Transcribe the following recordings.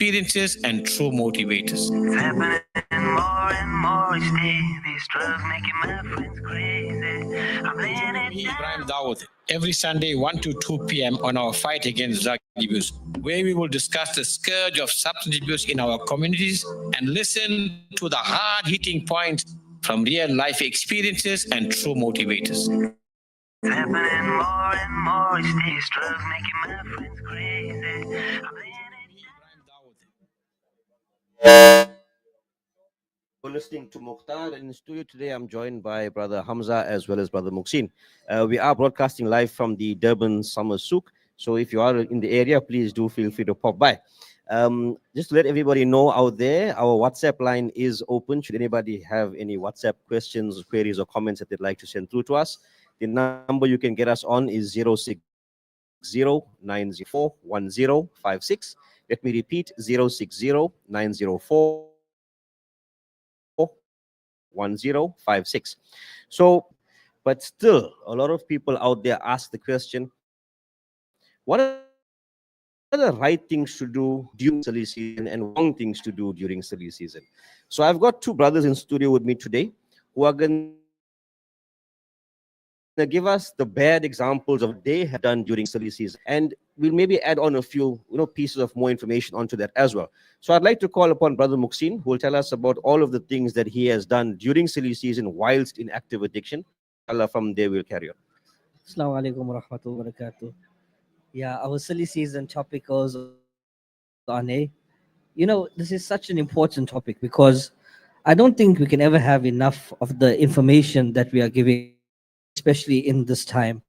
experiences, and true motivators. It's happening more and more each day. These drugs making my friends crazy. I'm laying it Me, down. Ibrahim Dawood, every Sunday 1 to 2 p.m. on our fight against drug abuse, where we will discuss the scourge of substance abuse in our communities and listen to the hard-hitting points from real-life experiences and true motivators. It's happening more and more each day. These drugs making my friends crazy. I'm laying it You're listening to Mukhtar in the studio today. I'm joined by Brother Hamza as well as Brother Muxin. We are broadcasting live from the Durban Summer Souk. So if you are in the area, please do feel free to pop by. Just to let everybody know out there, our WhatsApp line is open. Should anybody have any WhatsApp questions, queries, or comments that they'd like to send through to us, the number you can get us on is 060-904-1056. Let me repeat, 060-904-1056. So, but still, a lot of people out there ask the question, what are the right things to do during silly season and wrong things to do during silly season? So I've got two brothers in studio with me today who are going to give us the bad examples of what they have done during silly season. And we'll maybe add on a few, pieces of more information onto that as well. So I'd like to call upon Brother Muxin, who will tell us about all of the things that he has done during silly season whilst in active addiction. Inshallah, from there we'll carry on. Assalamu alaikum wa rahmatullahi wa barakatuh. Yeah, our silly season topic goes on this is such an important topic because I don't think we can ever have enough of the information that we are giving, especially in this time.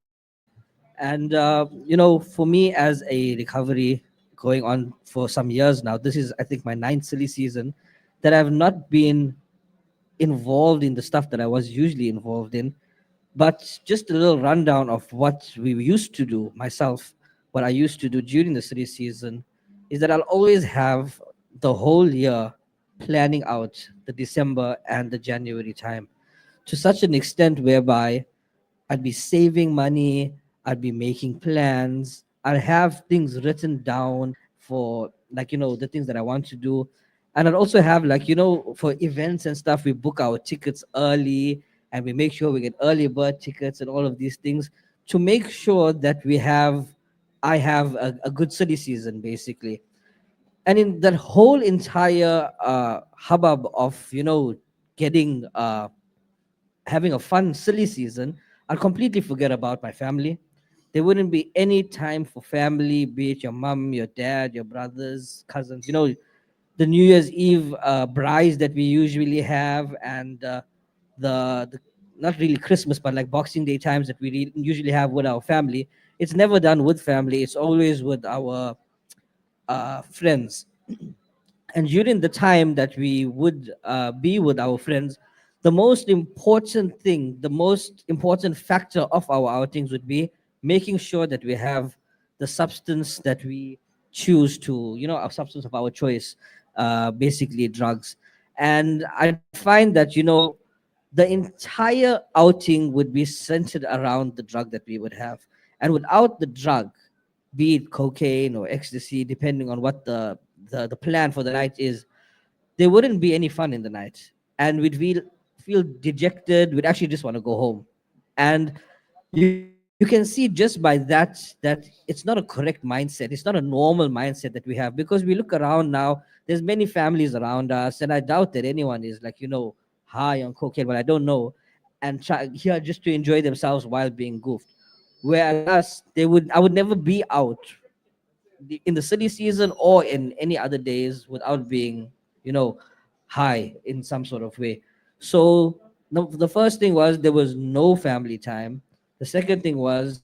And, for me, as a recovery going on for some years now, this is, I think, my ninth silly season that I've not been involved in the stuff that I was usually involved in. But just a little rundown of what we used to do, myself, what I used to do during the city season is that I'll always have the whole year planning out the December and the January time to such an extent whereby I'd be saving money, I'd be making plans, I'd have things written down for, like, the things that I want to do. And I'd also have, like, for events and stuff, we book our tickets early and we make sure we get early bird tickets and all of these things to make sure that I have a good city season basically. And in that whole entire hubbub of, getting having a fun, silly season, I'll completely forget about my family. There wouldn't be any time for family, be it your mom, your dad, your brothers, cousins. The New Year's Eve braais that we usually have, and the not really Christmas, but like Boxing Day times that we usually have with our family. It's never done with family. It's always with our friends. And during the time that we would be with our friends, the most important thing, the most important factor of our outings would be making sure that we have the substance that we choose to, our substance of our choice, basically drugs. And I'd find that, the entire outing would be centered around the drug that we would have. And without the drug, be it cocaine or ecstasy, depending on what the plan for the night is, there wouldn't be any fun in the night. And we'd feel dejected. We'd actually just want to go home. And you can see just by that it's not a correct mindset. It's not a normal mindset that we have, because we look around now, there's many families around us, and I doubt that anyone is like, high on cocaine, but I don't know, and try here just to enjoy themselves while being goofed. Whereas us, I would never be out in the silly season or in any other days without being, you know, high in some sort of way. So the first thing was there was no family time. The second thing was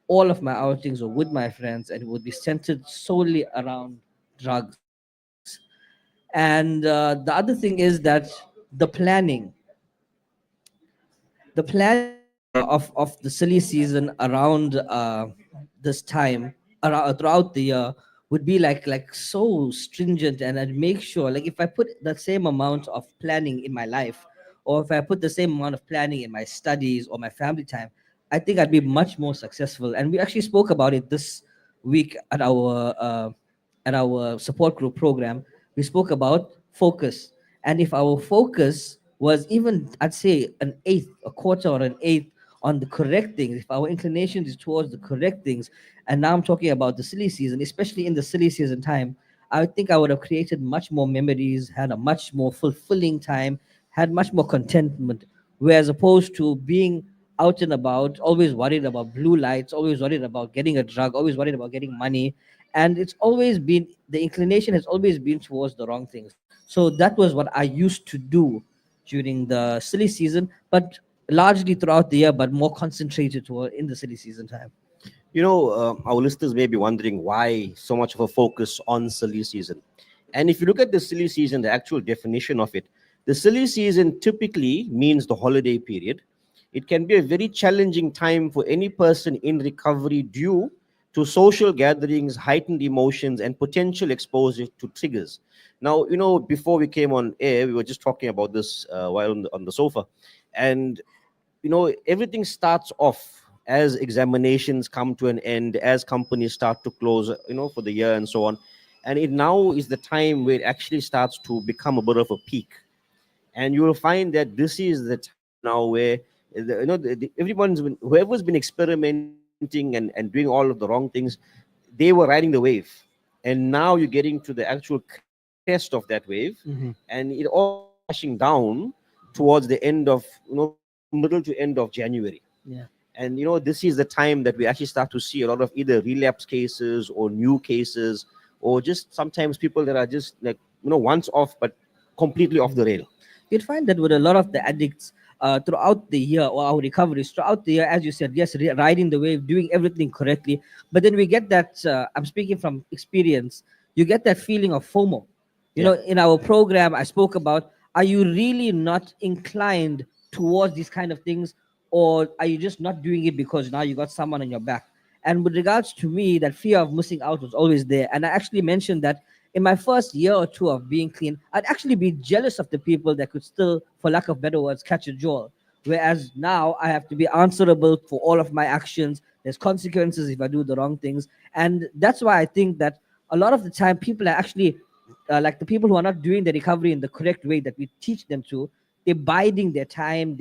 all of my outings were with my friends and it would be centered solely around drugs. And the other thing is that the planning of the silly season around this time throughout the year would be like so stringent, and I'd make sure, like, if I put the same amount of planning in my life, or if I put the same amount of planning in my studies or my family time, I think I'd be much more successful. And we actually spoke about it this week at our support group program, we spoke about focus. And if our focus was even, I'd say, an eighth, a quarter, or an eighth on the correct things, if our inclination is towards the correct things, and now I'm talking about the silly season, especially in the silly season time, I think I would have created much more memories, had a much more fulfilling time, had much more contentment. Whereas opposed to being out and about, always worried about blue lights, always worried about getting a drug, always worried about getting money. And it's always been, the inclination has always been towards the wrong things. So that was what I used to do during the silly season, but largely throughout the year, but more concentrated toward in the silly season time. Our listeners may be wondering why so much of a focus on silly season. And if you look at the silly season, the actual definition of it, the silly season typically means the holiday period. It can be a very challenging time for any person in recovery due to social gatherings, heightened emotions, and potential exposure to triggers. Now, before we came on air, we were just talking about this while on the sofa. And everything starts off as examinations come to an end, as companies start to close for the year and so on, and it now is the time where it actually starts to become a bit of a peak. And you will find that this is the time now where everyone's been, whoever's been experimenting and doing all of the wrong things, they were riding the wave, and now you're getting to the actual crest of that wave, Mhm. and it all starts crashing down towards the end of middle to end of January. Yeah. And this is the time that we actually start to see a lot of either relapse cases or new cases, or just sometimes people that are just like once off but completely off the rail. You'd find that with a lot of the addicts throughout the year, or our recoveries throughout the year, as you said, yes, riding the wave, doing everything correctly. But then we get that, I'm speaking from experience, you get that feeling of FOMO. Yeah. In our program, I spoke about, are you really not inclined towards these kind of things? Or are you just not doing it because now you got someone on your back? And with regards to me, that fear of missing out was always there. And I actually mentioned that in my first year or two of being clean, I'd actually be jealous of the people that could still, for lack of better words, catch a jaw. Whereas now I have to be answerable for all of my actions. There's consequences if I do the wrong things. And that's why I think that a lot of the time people are actually, like the people who are not doing the recovery in the correct way that we teach them to, they're biding their time.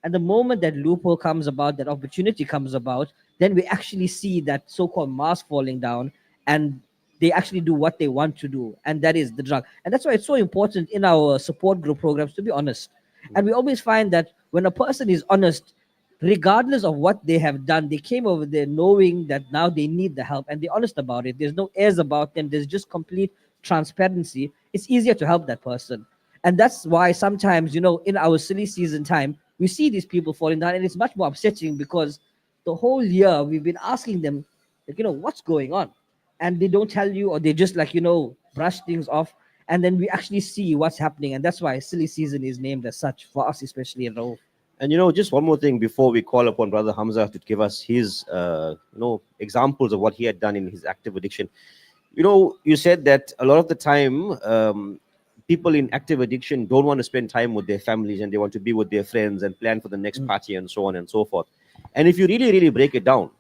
And the moment that loophole comes about, that opportunity comes about, then we actually see that so-called mask falling down, and they actually do what they want to do, and that is the drug. And that's why it's so important in our support group programs to be honest. And we always find that when a person is honest, regardless of what they have done, they came over there knowing that now they need the help, and they're honest about it. There's no airs about them, there's just complete transparency. It's easier to help that person. And that's why sometimes, in our silly season time, we see these people falling down, and it's much more upsetting because the whole year we've been asking them, like, what's going on? And they don't tell you, or they just like, brush things off. And then we actually see what's happening. And that's why silly season is named as such for us, especially in R.A.U.F. And just one more thing before we call upon Brother Hamza to give us his examples of what he had done in his active addiction. You said that a lot of the time people in active addiction don't want to spend time with their families, and they want to be with their friends and plan for the next party and so on and so forth. And if you really, really break it down,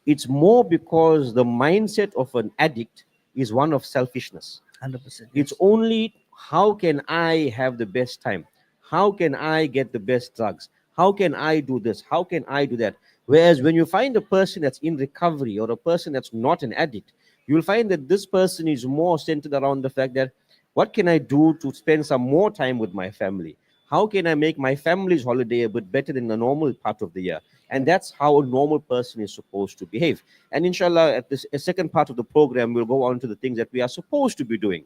it's more because the mindset of an addict is one of selfishness. 100%. It's only how can I have the best time? How can I get the best drugs? How can I do this? How can I do that? Whereas when you find a person that's in recovery or a person that's not an addict, you'll find that this person is more centered around the fact that what can I do to spend some more time with my family? How can I make my family's holiday a bit better than the normal part of the year? And that's how a normal person is supposed to behave. And inshallah, at this second part of the program, we'll go on to the things that we are supposed to be doing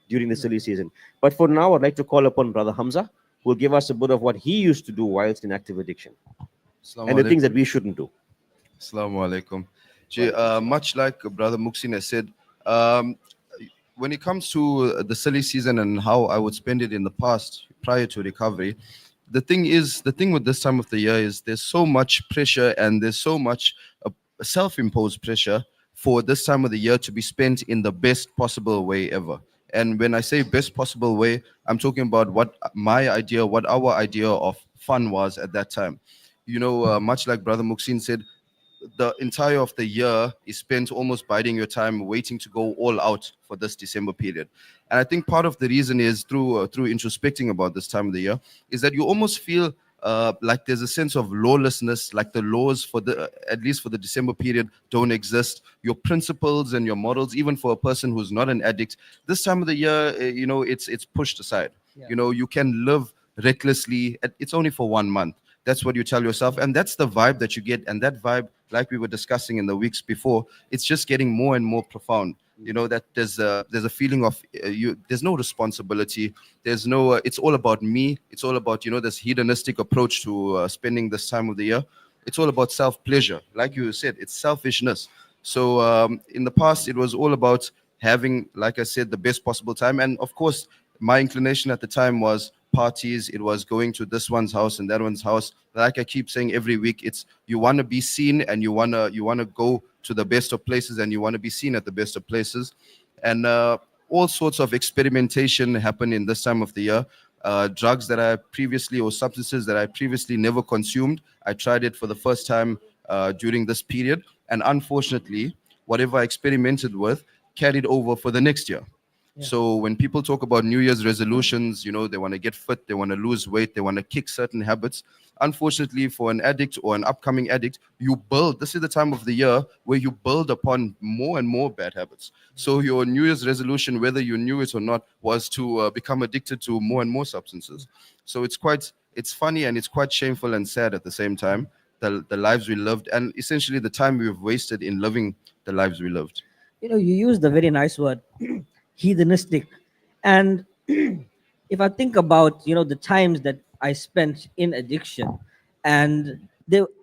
during the silly season. But for now, I'd like to call upon Brother Hamza, who will give us a bit of what he used to do whilst in active addiction and the things that we shouldn't do. Assalamu alaikum. Much like Brother Muksin has said, um, when it comes to the silly season and how I would spend it in the past prior to recovery, the thing with this time of the year is there's so much pressure, and there's so much self-imposed pressure for this time of the year to be spent in the best possible way ever. And when I say best possible way, I'm talking about what our idea of fun was at that time. Much like Brother Muksin said, the entire of the year is spent almost biding your time, waiting to go all out for this December period. And I think part of the reason is through introspecting about this time of the year is that you almost feel like there's a sense of lawlessness, like the laws for the at least for the December period don't exist. Your principles and your morals, even for a person who's not an addict, this time of the year, it's pushed aside. Yeah. You can live recklessly. It's only for 1 month. That's what you tell yourself, and that's the vibe that you get. And that vibe, like we were discussing in the weeks before, it's just getting more and more profound. That there's a feeling of there's no responsibility, there's no it's all about me, it's all about this hedonistic approach to spending this time of the year. It's all about self pleasure, like you said, it's selfishness. So in the past it was all about having, like I said, the best possible time. And of course, my inclination at the time was parties. It was going to this one's house and that one's house. Like I keep saying every week, it's you want to be seen, and you want to go to the best of places, and you want to be seen at the best of places. And all sorts of experimentation happen in this time of the year. Drugs that I previously, or substances that I previously never consumed, I tried it for the first time during this period. And unfortunately, whatever I experimented with carried over for the next year. Yeah. So when people talk about New Year's resolutions, they want to get fit, they want to lose weight, they want to kick certain habits. Unfortunately, for an addict or an upcoming addict, this is the time of the year where you build upon more and more bad habits. So your New Year's resolution, whether you knew it or not, was to become addicted to more and more substances. So it's funny, and it's quite shameful and sad at the same time, the lives we lived, and essentially the time we've wasted in living the lives we lived. You used a very nice word, hedonistic. And if I think about, the times that I spent in addiction, and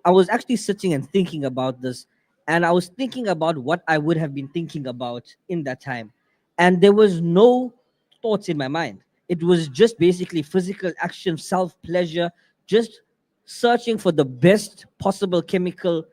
I was actually sitting and thinking about this, and I was thinking about what I would have been thinking about in that time. And there was no thoughts in my mind. It was just basically physical action, self pleasure, just searching for the best possible chemical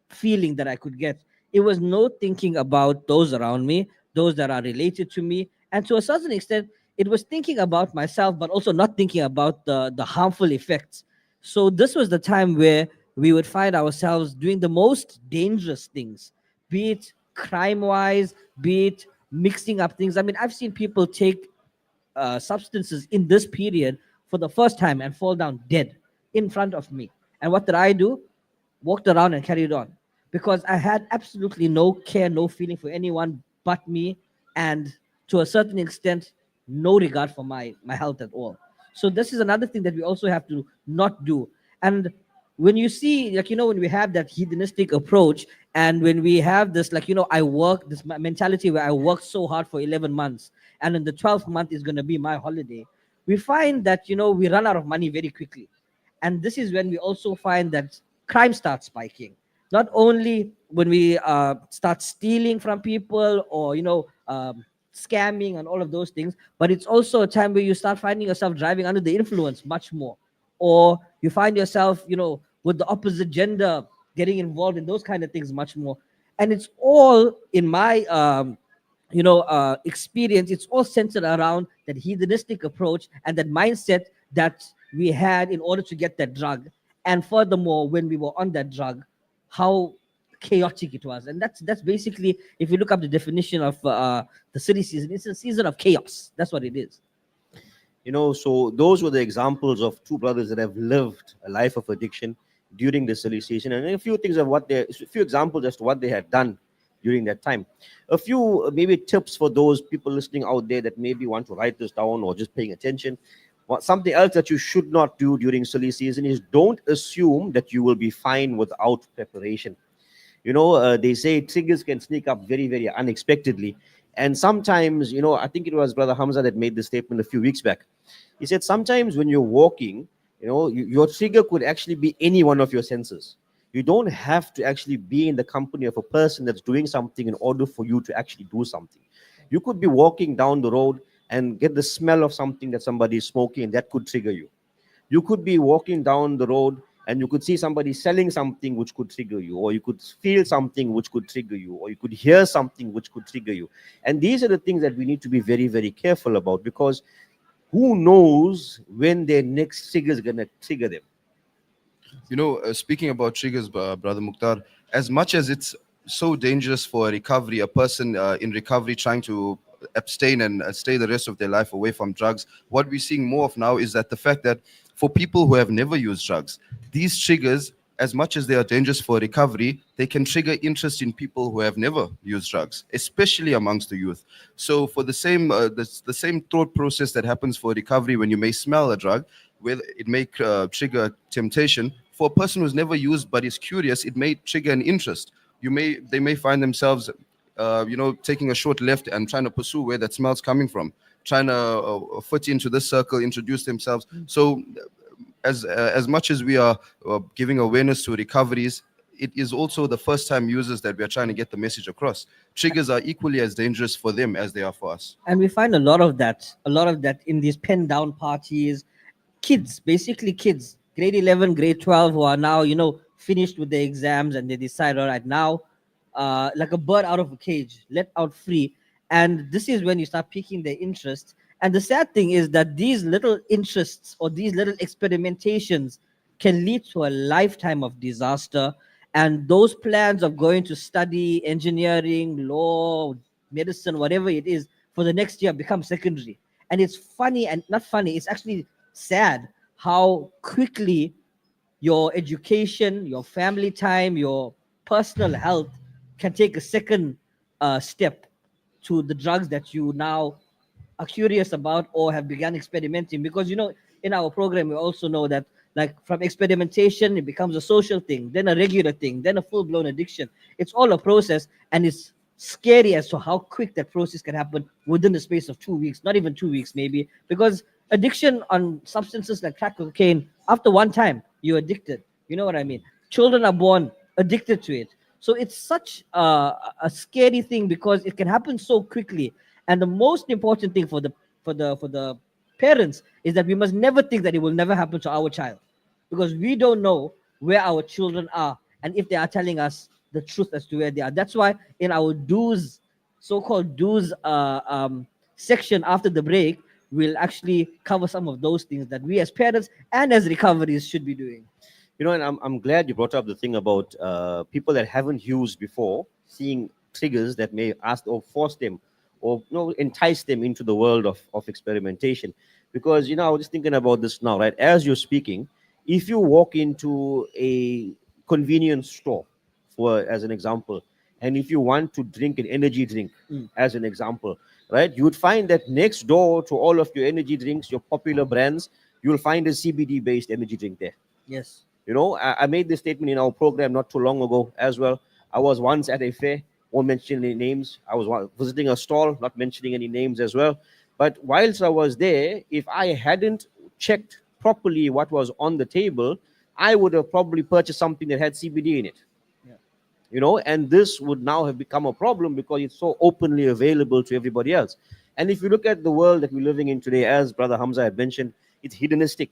feeling that I could get. It was no thinking about those around me, those that are related to me. And to a certain extent, it was thinking about myself, but also not thinking about the harmful effects. So this was the time where we would find ourselves doing the most dangerous things, be it crime-wise, be it mixing up things. I mean, I've seen people take substances in this period for the first time and fall down dead in front of me. And what did I do? Walked around and carried on, because I had absolutely no care, no feeling for anyone but me, and to a certain extent, no regard for my health at all. So this is another thing that we also have to not do. And when you see, when we have that hedonistic approach, and when we have this, I work, this mentality where I work so hard for 11 months, and in the 12th month is going to be my holiday, we find that, we run out of money very quickly. And this is when we also find that crime starts spiking. Not only when we start stealing from people, or scamming and all of those things, but it's also a time where you start finding yourself driving under the influence much more, or you find yourself with the opposite gender getting involved in those kind of things much more. And it's all, in my experience, it's all centered around that hedonistic approach and that mindset that we had in order to get that drug. And furthermore, when we were on that drug, how chaotic it was. And that's basically, if you look up the definition of the silly season, it's a season of chaos. That's what it is. So those were the examples of two brothers that have lived a life of addiction during the silly season, and a few examples as to what they had done during that time. A few maybe tips for those people listening out there that maybe want to write this down or just paying attention. Something else that you should not do during silly season is don't assume that you will be fine without preparation. They say triggers can sneak up very, very unexpectedly. And sometimes, I think it was Brother Hamza that made this statement a few weeks back. He said sometimes when you're walking, your trigger could actually be any one of your senses. You don't have to actually be in the company of a person that's doing something in order for you to actually do something. You could be walking down the road and get the smell of something that somebody is smoking, and that could trigger you. You could be walking down the road and you could see somebody selling something which could trigger you, or you could feel something which could trigger you, or you could hear something which could trigger you. And these are the things that we need to be very, very careful about, because who knows when their next trigger is going to trigger them. Speaking about triggers, Brother Mukhtar, as much as it's so dangerous for a recovery, a person in recovery trying to abstain and stay the rest of their life away from drugs, what we're seeing more of now is that the fact that for people who have never used drugs, these triggers, as much as they are dangerous for recovery, they can trigger interest in people who have never used drugs, especially amongst the youth. So, for the same thought process that happens for recovery when you may smell a drug, where it may trigger temptation. For a person who's never used but is curious, it may trigger an interest. They may find themselves, taking a short left and trying to pursue where that smell's coming from, trying to fit into this circle, introduce themselves. So, as much as we are giving awareness to recoveries, it is also the first time users that we are trying to get the message across. Triggers are equally as dangerous for them as they are for us. And we find a lot of that in these pen down parties. Kids, basically kids, grade 11, grade 12, who are now, finished with their exams, and they decide, all right, now, like a bird out of a cage, let out free. And this is when you start piquing their interest. And the sad thing is that these little interests or these little experimentations can lead to a lifetime of disaster. And those plans of going to study engineering, law, medicine, whatever it is, for the next year become secondary. And it's funny, and not funny, it's actually sad how quickly your education, your family time, your personal health can take a second step to the drugs that you now are curious about or have begun experimenting. Because in our program we also know that, like, from experimentation it becomes a social thing, then a regular thing, then a full-blown addiction. It's all a process, and it's scary as to how quick that process can happen within the space of 2 weeks, not even 2 weeks maybe. Because addiction on substances like crack cocaine, after one time you're addicted. You know what I mean? Children are born addicted to it. So it's such a scary thing because it can happen so quickly. And the most important thing for the parents is that we must never think that it will never happen to our child, because we don't know where our children are and if they are telling us the truth as to where they are. That's why in our do's, so-called do's section after the break, we'll actually cover some of those things that we as parents and as recoveries should be doing. And I'm glad you brought up the thing about people that haven't used before, seeing triggers that may ask or force them or entice them into the world of experimentation. Because I was just thinking about this now, right? As you're speaking, if you walk into a convenience store, as an example, and if you want to drink an energy drink, as an example, right, you would find that next door to all of your energy drinks, your popular brands, you'll find a CBD based energy drink there. Yes. I made this statement in our program not too long ago as well. I was once at a fair, won't mention any names. I was visiting a stall, not mentioning any names as well. But whilst I was there, if I hadn't checked properly what was on the table, I would have probably purchased something that had CBD in it. And this would now have become a problem because it's so openly available to everybody else. And if you look at the world that we're living in today, as Brother Hamza had mentioned, it's hedonistic.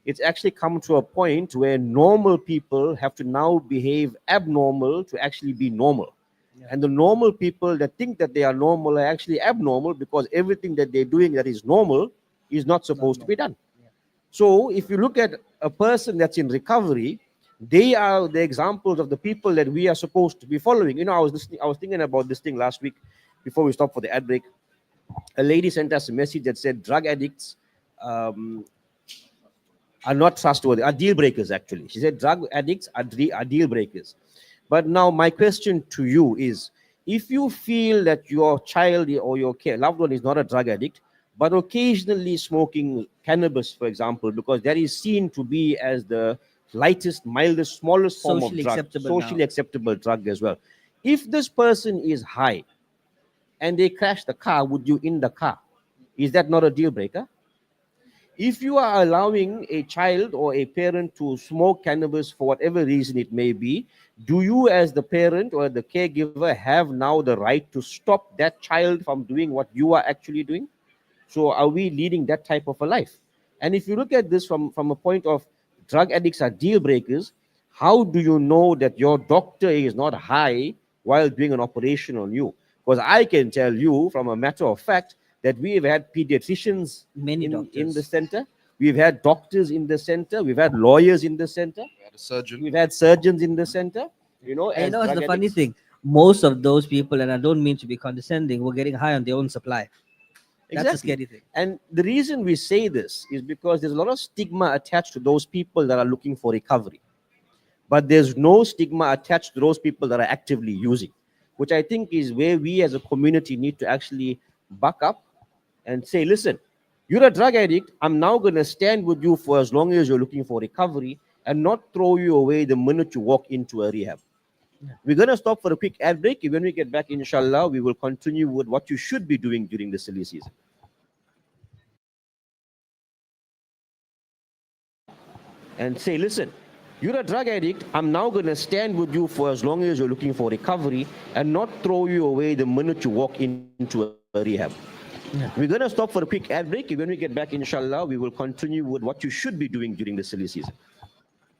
It's actually come to a point where normal people have to now behave abnormal to actually be normal. And the normal people that think that they are normal are actually abnormal, because everything that they're doing that is normal is not supposed to be done. So if you look at a person that's in recovery, they are the examples of the people that we are supposed to be following. I was thinking about this thing last week before we stopped for the ad break. A lady sent us a message that said drug addicts are not trustworthy, are deal breakers. Actually, she said drug addicts are deal breakers. But now my question to you is, if you feel that your child or your loved one is not a drug addict, but occasionally smoking cannabis, for example, because that is seen to be as the lightest, mildest, smallest form of drug, socially acceptable drug as well. If this person is high and they crash the car with you in the car, is that not a deal breaker? If you are allowing a child or a parent to smoke cannabis for whatever reason it may be, do you as the parent or the caregiver have now the right to stop that child from doing what you are actually doing? So are we leading that type of a life? And if you look at this from a point of drug addicts are deal breakers, how do you know that your doctor is not high while doing an operation on you? Because I can tell you from a matter of fact that we have had pediatricians in the center. We've had doctors in the center. We've had lawyers in the center. We had a surgeon. We've had surgeons in the center. And as it's the drug funny addicts. thing. Most of those people, and I don't mean to be condescending, were getting high on their own supply. That's a scary thing. And the reason we say this is because there's a lot of stigma attached to those people that are looking for recovery. But there's no stigma attached to those people that are actively using, which I think is where we as a community need to actually buck up and say, listen, you're a drug addict. I'm now going to stand with you for as long as you're looking for recovery and not throw you away the minute you walk into a rehab. We're going to stop for a quick ad break. When we get back, inshallah, we will continue with what you should be doing during the silly season. And say, listen, you're a drug addict. I'm now going to stand with you for as long as you're looking for recovery and not throw you away the minute you walk into a rehab. We're going to stop for a quick ad break. When we get back, inshallah, we will continue with what you should be doing during the silly season.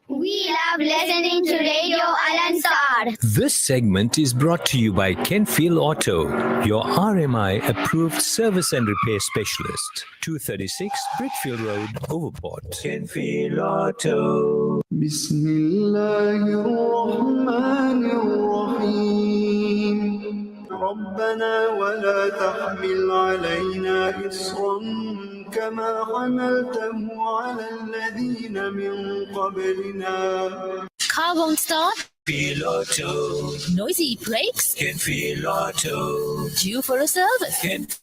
We love listening to Radio Al Ansar. This segment is brought to you by Kenfield Auto, your RMI approved service and repair specialist. 236 Brickfield Road, Overport. Kenfield Auto. Bismillahirrahmanirrahim. ربنا ولا تحمل علينا إصرا كما حملته على الذين من قبلنا. Car won't start? Kenfield Auto. Noisy brakes? Kenfield Auto. Due for a service? Kenfield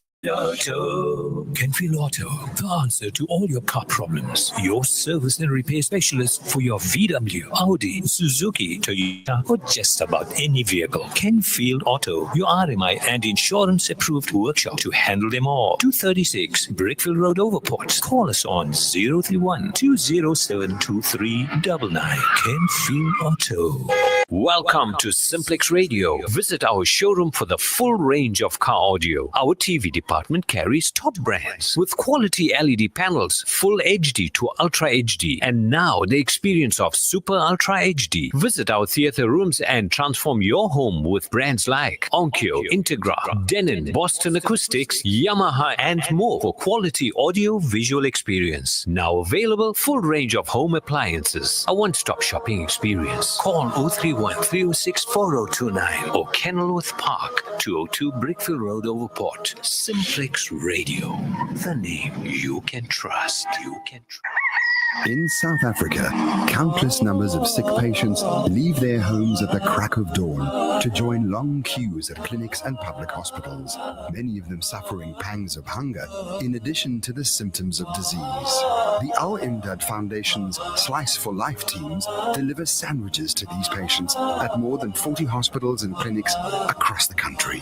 Auto, the answer to all your car problems. Your service and repair specialist for your VW, Audi, Suzuki, Toyota, or just about any vehicle. Kenfield Auto, your RMI and insurance approved workshop to handle them all. 236 Brickfield Road, Overport. Call us on 031 207 2399. Kenfield Auto. Welcome to Simplex Radio. Visit our showroom for the full range of car audio. Our TV department carries top brands with quality LED panels, full HD to Ultra HD, and now the experience of Super Ultra HD. Visit our theater rooms and transform your home with brands like Onkyo, Integra, Denon, Boston Acoustics, Yamaha, and more for quality audio visual experience. Now available, full range of home appliances. A one-stop shopping experience. Call 031 306 4029 or Kenilworth Park, 202 Brickfield Road, Overport. Simplex Radio, the name you can trust. In South Africa, countless numbers of sick patients leave their homes at the crack of dawn to join long queues at clinics and public hospitals, many of them suffering pangs of hunger in addition to the symptoms of disease. The Al-Imdad Foundation's Slice for Life teams deliver sandwiches to these patients at more than 40 hospitals and clinics across the country.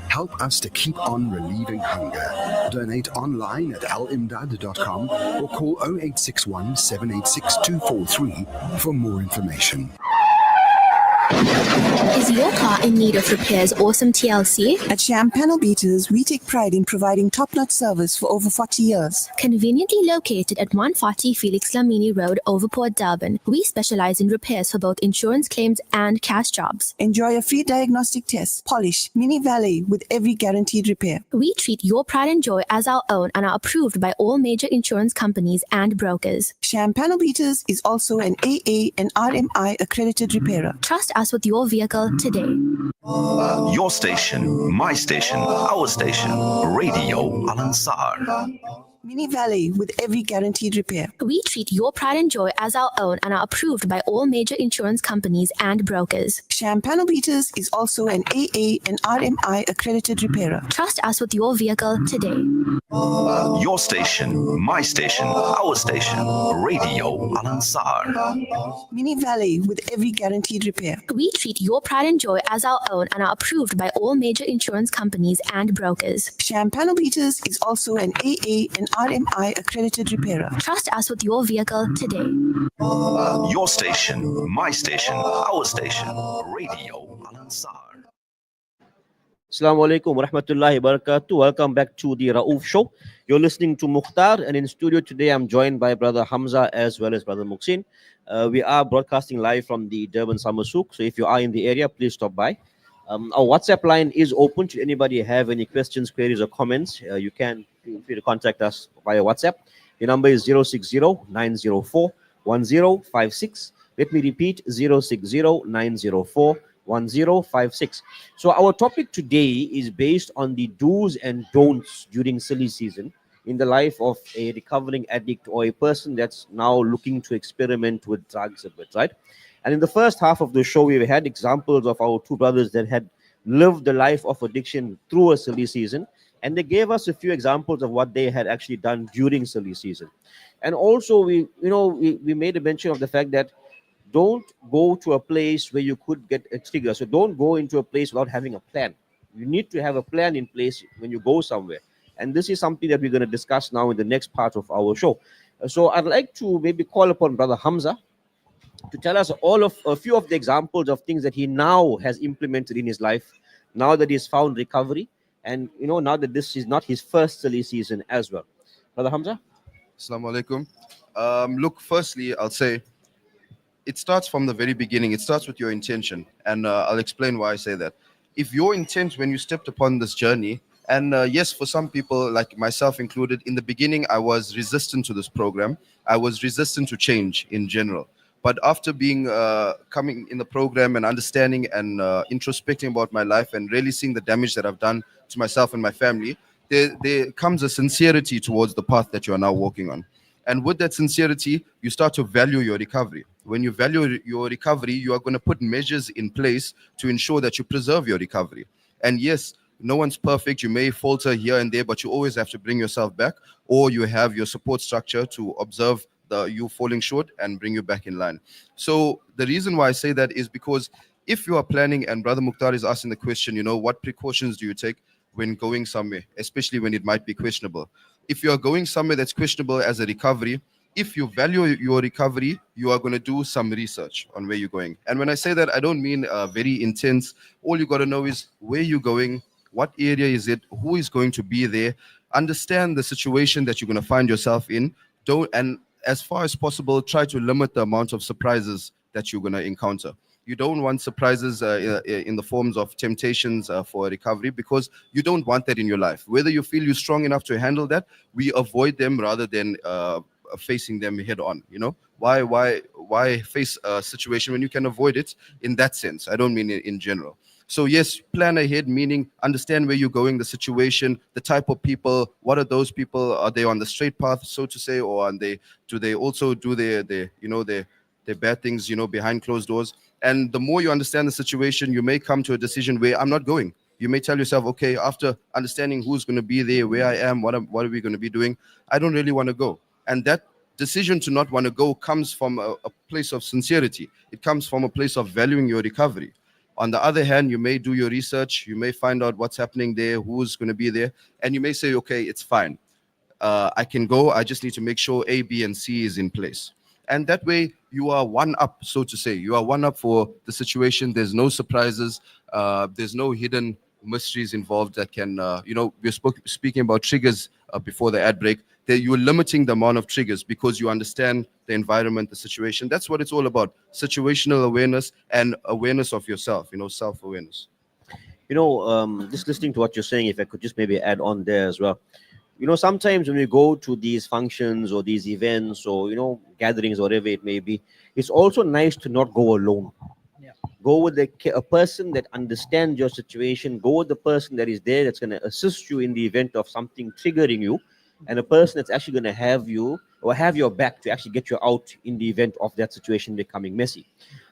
Help us to keep on relieving hunger. Donate online at alimdad.com or call 0861 786 243 for more information. Is your car in need of repairs or some TLC? At Sham Panel Beaters, we take pride in providing top-notch service for over 40 years. Conveniently located at 140 Felix Lamini Road, Overport, Durban, we specialize in repairs for both insurance claims and cash jobs. Enjoy a free diagnostic test, polish, mini valet with every guaranteed repair. We treat your pride and joy as our own and are approved by all major insurance companies and brokers. Sham Panel Beaters is also an AA and RMI accredited repairer. Trust us with your vehicle today. Your station, my station, our station, Radio Al Ansar. Mini valet with every guaranteed repair. We treat your pride and joy as our own and are approved by all major insurance companies and brokers. Sham Panel Beaters is also an AA and RMI accredited repairer. Trust us with your vehicle today. Your station, my station, our station, Radio Al Ansar. Mini valet with every guaranteed repair. We treat your pride and joy as our own and are approved by all major insurance companies and brokers. Sham Panel Beaters is also an AA and RMI accredited repairer. Trust us with your vehicle today. Your station, my station, our station, Radio Al Ansar. Assalamu alaikum wa rahmatullahi wa barakatuh. Welcome back to the R.A.U.F show. You're listening to Mukhtar, and in studio today I'm joined by Brother Hamza as well as Brother Muhsin. We are broadcasting live from the Durban Summer Souk, so if you are in the area, please stop by. Our WhatsApp line is open. Should anybody have any questions, queries, or comments, you can feel free to contact us via WhatsApp. The number is 060-904-1056. Let me repeat, 060-904-1056. So our topic today is based on the do's and don'ts during silly season in the life of a recovering addict or a person that's now looking to experiment with drugs a bit, right? And in the first half of the show, we had examples of our two brothers that had lived the life of addiction through a silly season, and they gave us a few examples of what they had actually done during silly season. And also, we made a mention of the fact that don't go to a place where you could get a trigger. So don't go into a place without having a plan. You need to have a plan in place when you go somewhere. And this is something that we're going to discuss now in the next part of our show. So I'd like to maybe call upon Brother Hamza to tell us all of a few of the examples of things that he now has implemented in his life, now that he's found recovery, and now that this is not his first silly season as well. Brother Hamza? Assalamu alaikum. Look, firstly, I'll say it starts from the very beginning. It starts with your intention, and I'll explain why I say that. If your intent when you stepped upon this journey, and yes, for some people, like myself included, in the beginning, I was resistant to this program. I was resistant to change in general. But after being coming in the program and understanding and introspecting about my life and really seeing the damage that I've done to myself and my family, there comes a sincerity towards the path that you are now walking on. And with that sincerity, you start to value your recovery. When you value your recovery, you are going to put measures in place to ensure that you preserve your recovery. And yes, no one's perfect. You may falter here and there, but you always have to bring yourself back, or you have your support structure to observe you falling short and bring you back in line. So the reason why I say that is because if you are planning, and Brother Mukhtar is asking the question, what precautions do you take when going somewhere, especially when it might be questionable? If you are going somewhere that's questionable as a recovery, if you value your recovery, you are going to do some research on where you're going. And when I say that, I don't mean very intense. All you got to know is where you're going, what area is it, who is going to be there, understand the situation that you're going to find yourself in. And as far as possible, try to limit the amount of surprises that you're going to encounter. You don't want surprises in the forms of temptations for a recovery, because you don't want that in your life. Whether you feel you're strong enough to handle that, we avoid them rather than facing them head on. Why face a situation when you can avoid it in that sense? I don't mean it in general. So yes, plan ahead, meaning understand where you're going, the situation, the type of people. What are those people? Are they on the straight path, so to say, or do they also do their bad things, behind closed doors? And the more you understand the situation, you may come to a decision where I'm not going. You may tell yourself, okay, after understanding who's going to be there, where I am, what are we going to be doing, I don't really want to go. And that decision to not want to go comes from a place of sincerity. It comes from a place of valuing your recovery. On the other hand, you may do your research, you may find out what's happening there, who's going to be there, and you may say, okay, it's fine. I can go. I just need to make sure A, B, and C is in place. And that way, you are one up, so to say. You are one up for the situation. There's no surprises. There's no hidden mysteries involved that can, we're speaking about triggers before the ad break. That you're limiting the amount of triggers because you understand the environment, the situation. That's what it's all about. Situational awareness and awareness of yourself, self-awareness. Just listening to what you're saying, if I could just maybe add on there as well. Sometimes when we go to these functions or these events or, gatherings, whatever it may be, it's also nice to not go alone. Yeah. Go with a person that understands your situation. Go with the person that is there that's going to assist you in the event of something triggering you, and a person that's actually going to have you or have your back to actually get you out in the event of that situation becoming messy.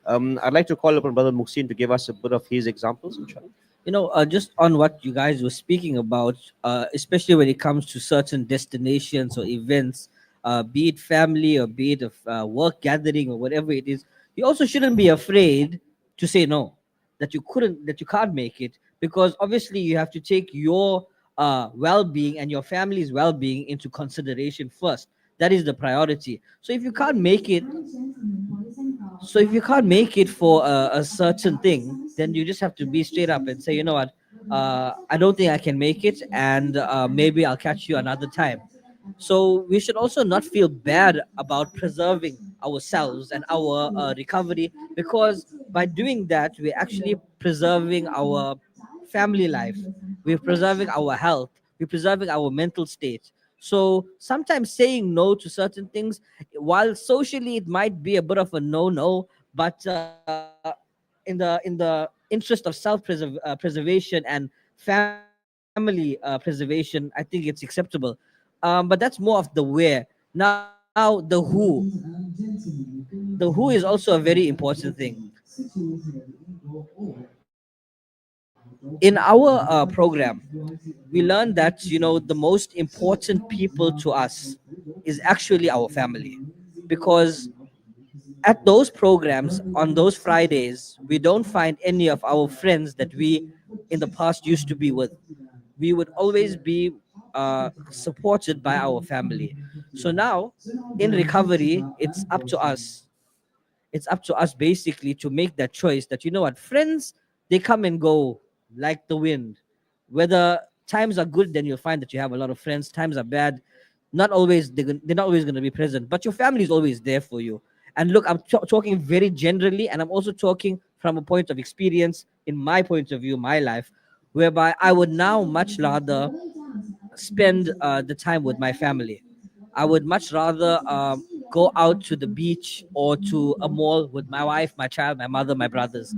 I'd like to call upon Brother Muhsin to give us a bit of his examples, inshallah. Just on what you guys were speaking about, especially when it comes to certain destinations or events, be it family or be it a work gathering or whatever it is, you also shouldn't be afraid to say no, that you can't make it, because obviously you have to take your well-being and your family's well-being into consideration first. That is the priority. So if you can't make it for a certain thing, then you just have to be straight up and say, you know what, I don't think I can make it, and maybe I'll catch you another time. So we should also not feel bad about preserving ourselves and our recovery, because by doing that, we're actually preserving our family life, we're preserving our health, we're preserving our mental state. So sometimes saying no to certain things, while socially it might be a bit of a no-no, but in the interest of preservation and family preservation, I think it's acceptable. But that's more of the where. Now the who is also a very important thing. In our program, we learned that the most important people to us is actually our family, because at those programs on those Fridays, we don't find any of our friends that we in the past used to be with. We would always be supported by our family. So now, in recovery, it's up to us basically to make that choice that what, friends, they come and go like the wind. Whether times are good, then you'll find that you have a lot of friends. Times are bad, not always, they're not always going to be present, but your family is always there for you. And look, I'm talking very generally, and I'm also talking from a point of experience, in my point of view, my life, whereby I would now much rather spend the time with my family. I would much rather go out to the beach or to a mall with my wife, my child, my mother, my brothers.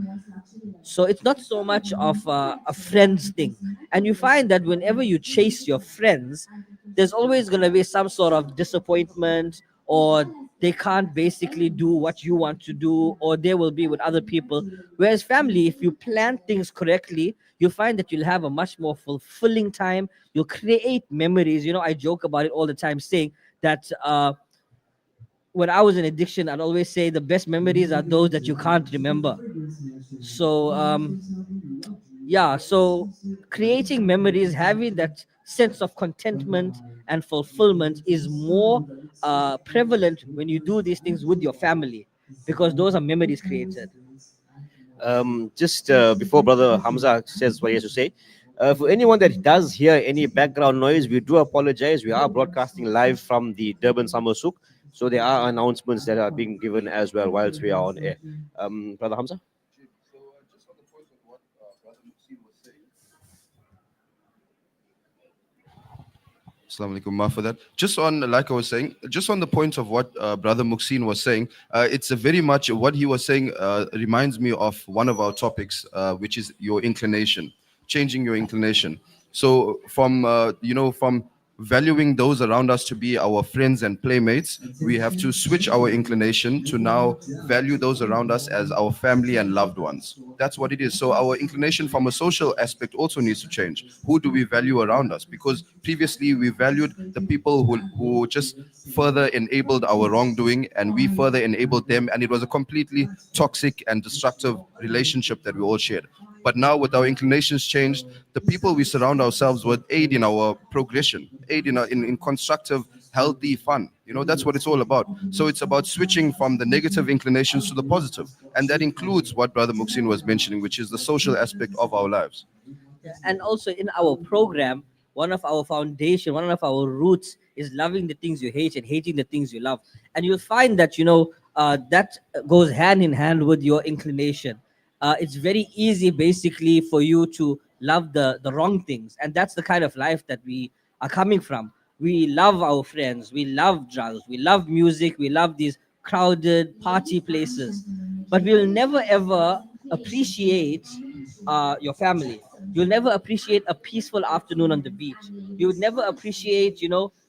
So it's not so much of a friends thing. And you find that whenever you chase your friends, there's always going to be some sort of disappointment, or they can't basically do what you want to do, or they will be with other people. Whereas family, if you plan things correctly, you'll find that you'll have a much more fulfilling time. You'll create memories. I joke about it all the time, saying that when I was in addiction, I'd always say the best memories are those that you can't remember. So yeah, so creating memories, having that sense of contentment and fulfillment is more prevalent when you do these things with your family, because those are memories created. Just before Brother Hamza says what he has to say, for anyone that does hear any background noise, we do apologize. We are broadcasting live from the Durban Summer Souk, so there are announcements that are being given as well whilst we are on air. Brother Hamza? So just on the point of what Brother Muhsin was saying. Assalamu alaikum, ma, for that. Just on, like I was saying, just on the point of what Brother Muhsin was saying, it's a very much what he was saying reminds me of one of our topics, which is your inclination, changing your inclination. So from valuing those around us to be our friends and playmates, we have to switch our inclination to now value those around us as our family and loved ones. That's what it is. So our inclination from a social aspect also needs to change. Who do we value around us? Because previously we valued the people who just further enabled our wrongdoing, and we further enabled them, and it was a completely toxic and destructive relationship that we all shared. But now, with our inclinations changed, the people we surround ourselves with aid in our progression, aid in constructive, healthy fun. That's what it's all about. So it's about switching from the negative inclinations to the positive. And that includes what Brother Muxin was mentioning, which is the social aspect of our lives. And also in our program, one of our foundation, one of our roots is loving the things you hate and hating the things you love. And you'll find that that goes hand in hand with your inclination. It's very easy basically for you to love the wrong things, and that's the kind of life that we are coming from. We love our friends, we love drugs, we love music, we love these crowded party places, but we'll never ever appreciate your family. You'll never appreciate a peaceful afternoon on the beach. You would never appreciate,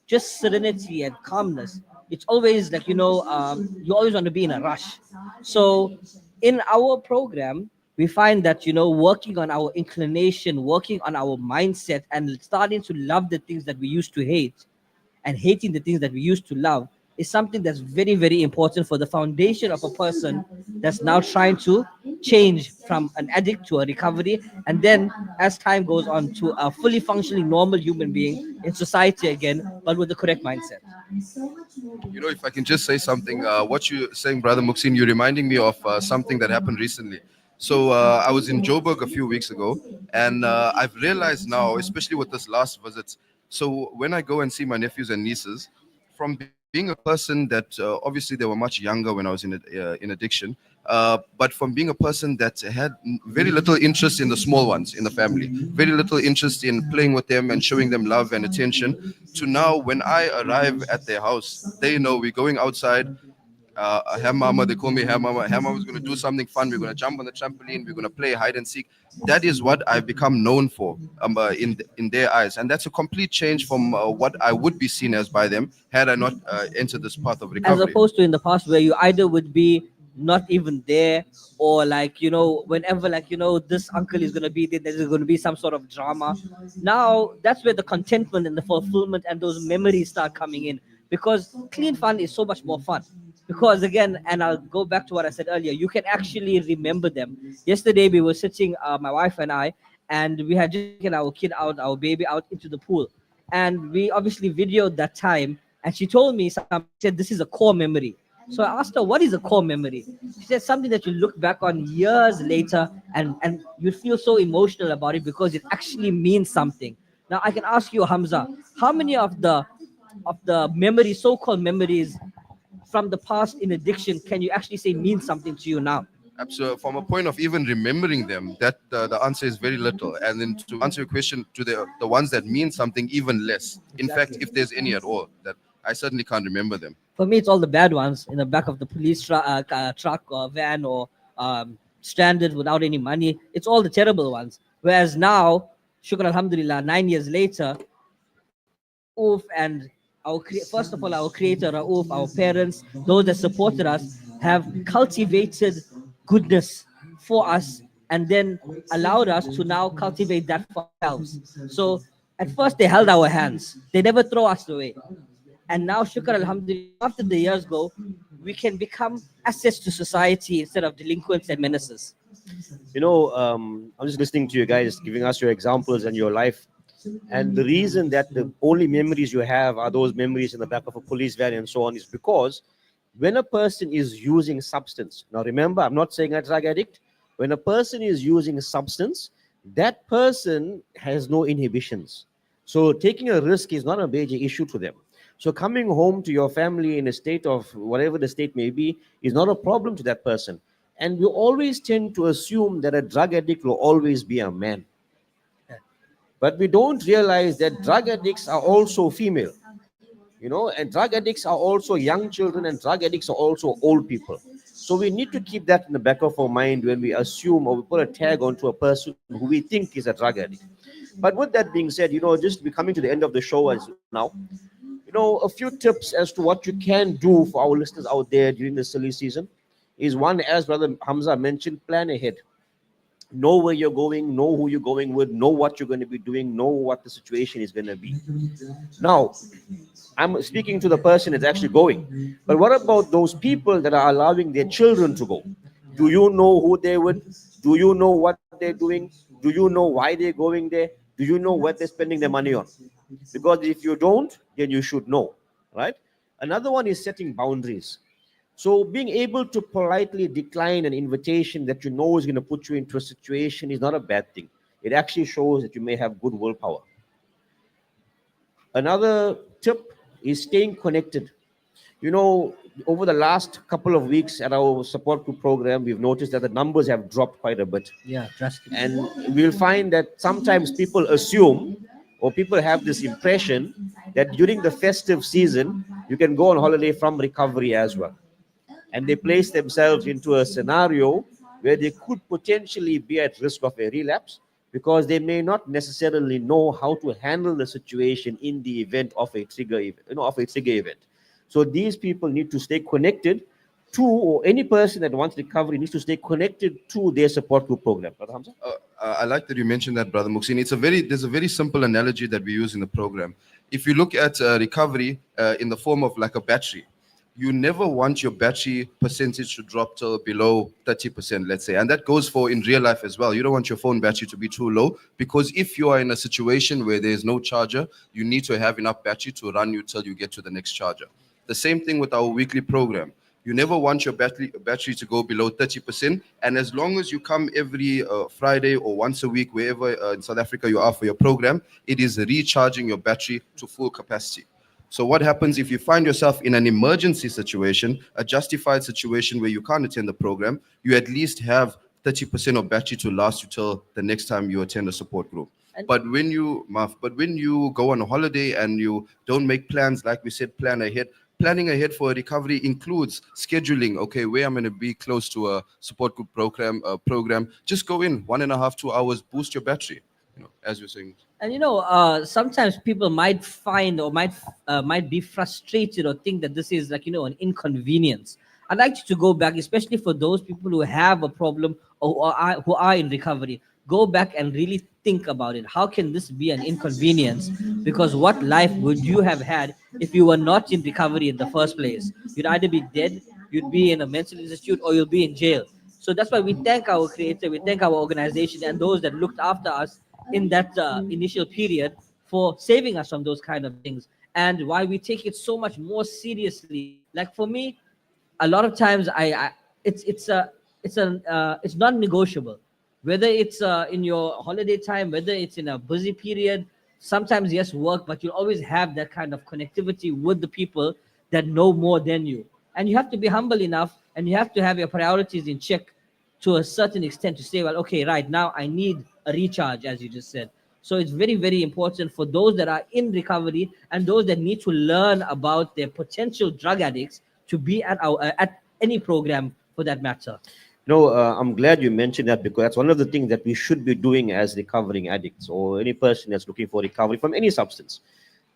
just serenity and calmness. It's always like, you always want to be in a rush. So in our program, we find that, working on our inclination, working on our mindset, and starting to love the things that we used to hate and hating the things that we used to love is something that's very, very important for the foundation of a person that's now trying to change from an addict to a recovery, and then as time goes on to a fully functioning normal human being in society again, but with the correct mindset. If I can just say something, what you're saying, Brother Muxin, you're reminding me of something that happened recently. So I was in Joburg a few weeks ago, and I've realized now, especially with this last visit, so when I go and see my nephews and nieces, from being a person that obviously they were much younger when I was in addiction, but from being a person that had very little interest in the small ones in the family, very little interest in playing with them and showing them love and attention, to now when I arrive at their house, they know we're going outside. Hair mama, they call me hair mama. Hair mama is going to do something fun. We're going to jump on the trampoline. We're going to play hide and seek. That is what I've become known for in their eyes, and that's a complete change from what I would be seen as by them had I not entered this path of As recovery. opposed to in the past where you either would be not even there, or like, whenever, like, this uncle is going to be there, there's going to be some sort of drama. Now that's where the contentment and the fulfillment and those memories start coming in, because clean fun is so much more fun. Because again, and I'll go back to what I said earlier, you can actually remember them. Yesterday we were sitting, my wife and I, and we had just taken our kid out, our baby out into the pool, and we obviously videoed that time. And she told me something. She said, "This is a core memory." So I asked her, "What is a core memory?" She said, "Something that you look back on years later, and you feel so emotional about it because it actually means something." Now I can ask you, Hamza, how many of the memories, so-called memories from the past in addiction, can you actually say mean something to you now? Absolutely. From a point of even remembering them, that the answer is very little. And then to answer your question, to the ones that mean something, even less. In fact, if there's any at all, that I certainly can't remember them. For me, it's all the bad ones in the back of the police truck or van, or stranded without any money. It's all the terrible ones. Whereas now, shukr alhamdulillah, 9 years later, R.A.U.F and first of all, our creator, R.A.U.F, our parents, those that supported us, have cultivated goodness for us, and then allowed us to now cultivate that for ourselves. So at first, they held our hands, they never throw us away. And now, shukr alhamdulillah, after the years go, we can become assets to society instead of delinquents and menaces. I'm just listening to you guys giving us your examples and your life. And the reason that the only memories you have are those memories in the back of a police van and so on is because when a person is using substance, now remember, I'm not saying a drug addict. When a person is using a substance, that person has no inhibitions. So taking a risk is not a major issue to them. So coming home to your family in a state of whatever the state may be is not a problem to that person. And we always tend to assume that a drug addict will always be a man. But we don't realize that drug addicts are also female, and drug addicts are also young children, and drug addicts are also old people. So we need to keep that in the back of our mind when we assume or we put a tag onto a person who we think is a drug addict. But with that being said, just be coming to the end of the show as now, a few tips as to what you can do for our listeners out there during the silly season is one, as Brother Hamza mentioned, plan ahead. Know where you're going, know who you're going with, know what you're going to be doing, know what the situation is going to be. Now, I'm speaking to the person that's actually going. But what about those people that are allowing their children to go? Do you know who they're with? Do you know what they're doing? Do you know why they're going there? Do you know what they're spending their money on? Because if you don't, then you should know, right? Another one is setting boundaries. So being able to politely decline an invitation that you know is going to put you into a situation is not a bad thing. It actually shows that you may have good willpower. Another tip is staying connected. Over the last couple of weeks at our support group program, we've noticed that the numbers have dropped quite a bit. Yeah, drastically. And we'll find that sometimes people assume or people have this impression that during the festive season, you can go on holiday from recovery as well. And they place themselves into a scenario where they could potentially be at risk of a relapse because they may not necessarily know how to handle the situation in the event of a trigger event. So these people need to stay connected to, or any person that wants recovery needs to stay connected to their support group program. Brother Hamza? I like that you mentioned that, Brother Muxin. There's a very simple analogy that we use in the program. If you look at recovery in the form of like a battery, you never want your battery percentage to drop till below 30%, let's say. And that goes for in real life as well. You don't want your phone battery to be too low, because if you are in a situation where there's no charger, you need to have enough battery to run you till you get to the next charger. The same thing with our weekly program. You never want your battery to go below 30%. And as long as you come every Friday or once a week, wherever in South Africa you are for your program, it is recharging your battery to full capacity. So what happens if you find yourself in an emergency situation, a justified situation where you can't attend the program, you at least have 30% of battery to last you till the next time you attend a support group. But when you go on a holiday and you don't make plans, like we said, planning ahead for a recovery includes scheduling. Okay, where I'm going to be close to a support group program. Just go in 1.5, 2 hours, boost your battery. As you're saying. And sometimes people might find or might be frustrated or think that this is like an inconvenience. I'd like you to go back, especially for those people who have a problem or who are in recovery. Go back and really think about it. How can this be an inconvenience? Because what life would you have had if you were not in recovery in the first place? You'd either be dead, you'd be in a mental institute, or you'll be in jail. So that's why we thank our creator, we thank our organization and those that looked after us in that initial period for saving us from those kind of things, and why we take it so much more seriously. Like for me, a lot of times it's non-negotiable, whether it's in your holiday time, whether it's in a busy period. Sometimes yes, work, but you'll always have that kind of connectivity with the people that know more than you, and you have to be humble enough and you have to have your priorities in check to a certain extent to say, well, okay, right now I need a recharge, as you just said. So it's very, very important for those that are in recovery and those that need to learn about their potential drug addicts to be at any program for that matter. I'm glad you mentioned that, because that's one of the things that we should be doing as recovering addicts or any person that's looking for recovery from any substance.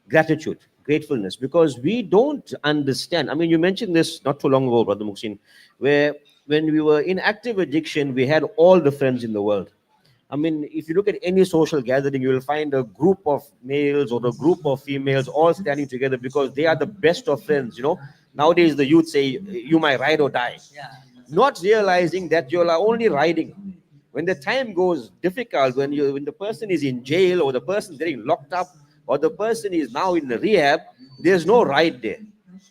Gratitude, gratefulness, because we don't understand. I mean, you mentioned this not too long ago, Brother Muhsin, where when we were in active addiction, we had all the friends in the world. I mean, if you look at any social gathering, you will find a group of males or a group of females all standing together because they are the best of friends. Nowadays the youth say, you might ride or die. Not realizing that you're only riding. When the time goes difficult, when the person is in jail or the person getting locked up or the person is now in the rehab, there's no ride there.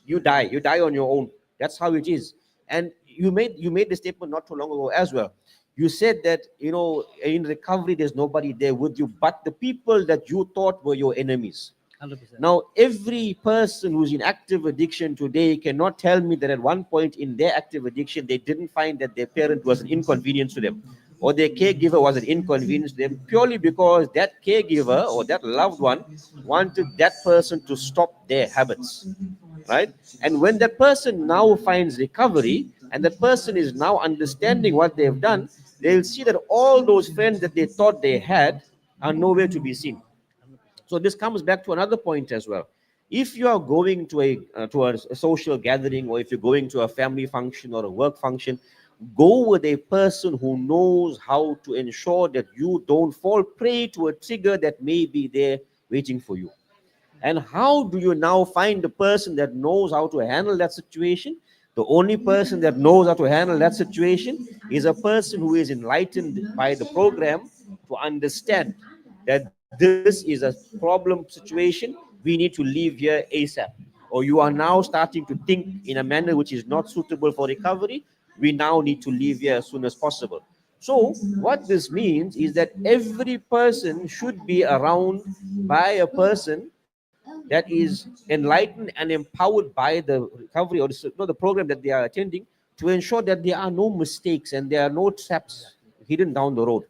You die on your own. That's how it is. And you made the statement not too long ago as well. You said that in recovery there's nobody there with you but the people that you thought were your enemies. 100%. Now, every person who's in active addiction today cannot tell me that at one point in their active addiction, they didn't find that their parent was an inconvenience to them or their caregiver was an inconvenience to them, purely because that caregiver or that loved one wanted that person to stop their habits, right? And when that person now finds recovery and that person is now understanding what they've done, they'll see that all those friends that they thought they had are nowhere to be seen. So this comes back to another point as well. If you are going to a social gathering, or if you're going to a family function or a work function, go with a person who knows how to ensure that you don't fall prey to a trigger that may be there waiting for you. And how do you now find the person that knows how to handle that situation? The only person that knows how to handle that situation is a person who is enlightened by the program to understand that this is a problem situation. We need to leave here ASAP. Or you are now starting to think in a manner which is not suitable for recovery. We now need to leave here as soon as possible. So what this means is that every person should be around by a person that is enlightened and empowered by the recovery or the program that they are attending, to ensure that there are no mistakes and there are no traps hidden down the road.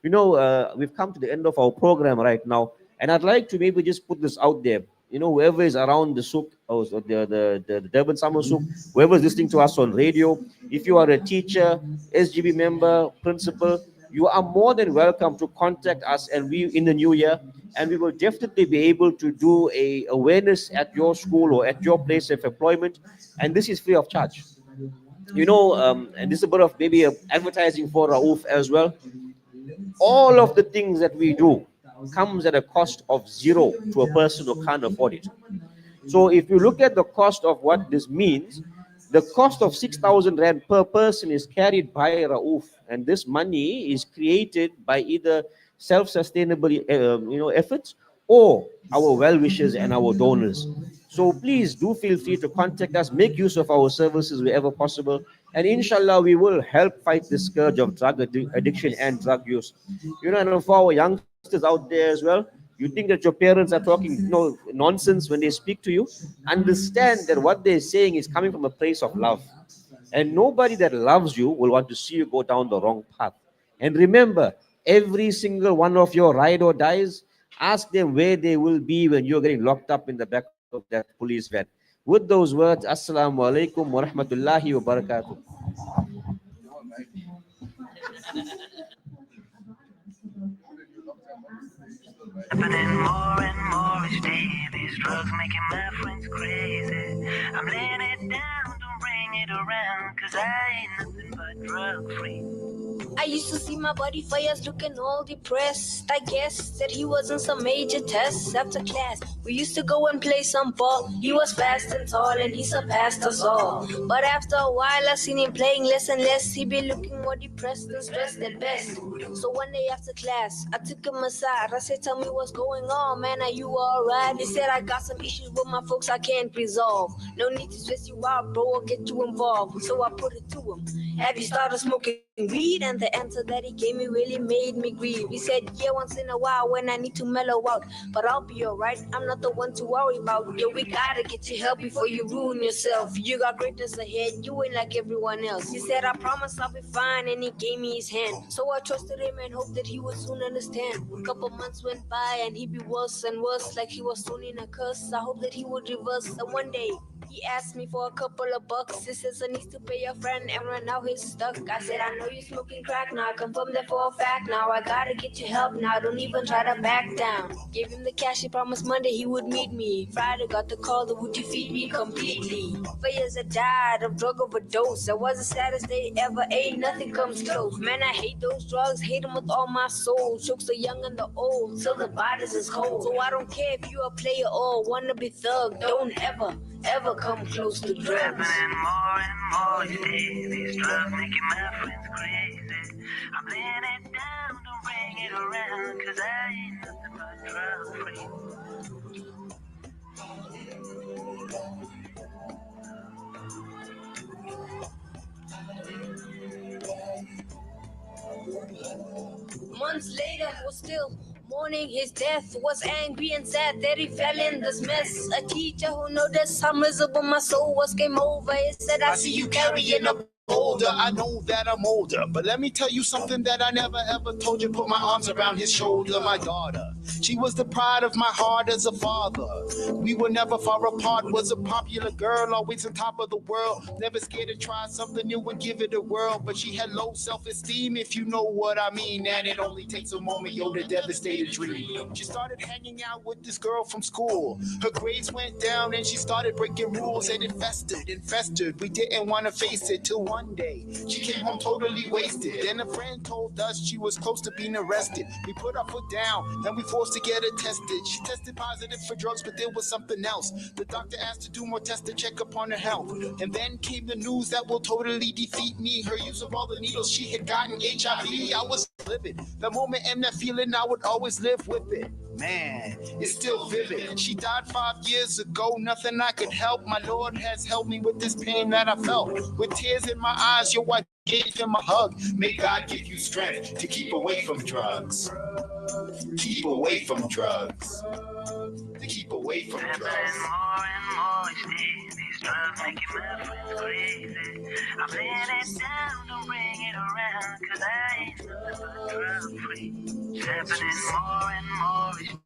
We've come to the end of our program right now, and I'd like to maybe just put this out there. Whoever is around the Souk or the Durban Summer Souk, whoever is listening to us on radio, if you are a teacher, SGB member, principal, you are more than welcome to contact us, and we in the new year, and we will definitely be able to do a awareness at your school or at your place of employment, and this is free of charge. And this is a bit of maybe advertising for R.A.U.F as well. All of the things that we do comes at a cost of zero to a person who can't afford it. So if you look at the cost of what this means, the cost of 6,000 Rand per person is carried by R.A.U.F, and this money is created by either self-sustainable efforts or our well-wishers and our donors. So please do feel free to contact us, make use of our services wherever possible, and inshallah we will help fight the scourge of drug addiction and drug use. And for our youngsters out there as well, You think that your parents are talking nonsense when they speak to you? Understand that what they're saying is coming from a place of love. And nobody that loves you will want to see you go down the wrong path. And remember, every single one of your ride or dies, ask them where they will be when you're getting locked up in the back of that police van. With those words, Assalamu alaikum wa rahmatullahi wa barakatuh. Happening more and more each day. These drugs making my friends crazy. I'm laying it down, don't bring it around, cause I ain't nothing but drug free. I used to see my buddy Fayaz looking all depressed. I guess that he was in some major tests. After class, we used to go and play some ball. He was fast and tall and he surpassed us all. But after a while, I seen him playing less and less. He be looking more depressed and stressed at best. So one day after class, I took him aside. I said, tell me what's going on, man, are you alright? He said, I got some issues with my folks I can't resolve. No need to stress you out, bro, or get you involved. So I put it to him, have you started smoking weed? And the answer that he gave me really made me grieve. He said, yeah, once in a while when I need to mellow out, but I'll be alright, I'm not the one to worry about. Yo, we gotta get you help before you ruin yourself. You got greatness ahead, you ain't like everyone else. He said, I promise I'll be fine, and he gave me his hand. So I trusted him and hoped that he would soon understand. A couple months went by and he'd be worse and worse, like he was soon in a curse. I hope that he would reverse, and one day he asked me for a couple of bucks. He says I need to pay a friend, and right now he's stuck. I said, I know you're smoking crack now, I confirm that for a fact now. I gotta get you help now, don't even try to back down. Gave him the cash, he promised Monday he would meet me. Friday got the call that would defeat me completely. 4 years I died of drug overdose. That was the saddest day ever, ain't nothing comes close. Man, I hate those drugs, hate them with all my soul. Chokes the young and the old, till the bodies is cold. So I don't care if you a player or wanna be thug, don't ever come close to drugs. Happening more and more each day. These drugs making my friends crazy. I'm laying it down, don't bring it around, cause I ain't nothing but drug free. Months later, was still mourning his death. Was angry and sad that he fell in this mess. A teacher who noticed how miserable my soul was came over. He said, I see you carrying a older, I know that I'm older, but let me tell you something that I never ever told you. Put my arms around his shoulder, my daughter. She was the pride of my heart as a father. We were never far apart, was a popular girl, always on top of the world. Never scared to try something new and give it a whirl, but she had low self-esteem, if you know what I mean. And it only takes a moment, yo, to devastate a dream. She started hanging out with this girl from school. Her grades went down and she started breaking rules, and it festered. We didn't want to face it till one day she came home totally wasted. Then a friend told us she was close to being arrested. We put our foot down and we forced to get her tested. She tested positive for drugs, but there was something else. The doctor asked to do more tests to check up on her health. And then came the news that will totally defeat me. Her use of all the needles, she had gotten HIV. I was livid. The moment and that feeling, I would always live with it. Man, it's still vivid. She died 5 years ago, nothing I could help. My Lord has helped me with this pain that I felt. With tears in my eyes, yo, I gave him a hug. May God give you strength to keep away from drugs. Keep away from drugs. To keep away from drugs. More and more each day. These drugs making my friends crazy. I'm laying it down, don't bring it around, cause I ain't nothing but drug free. It's happening more and more each day.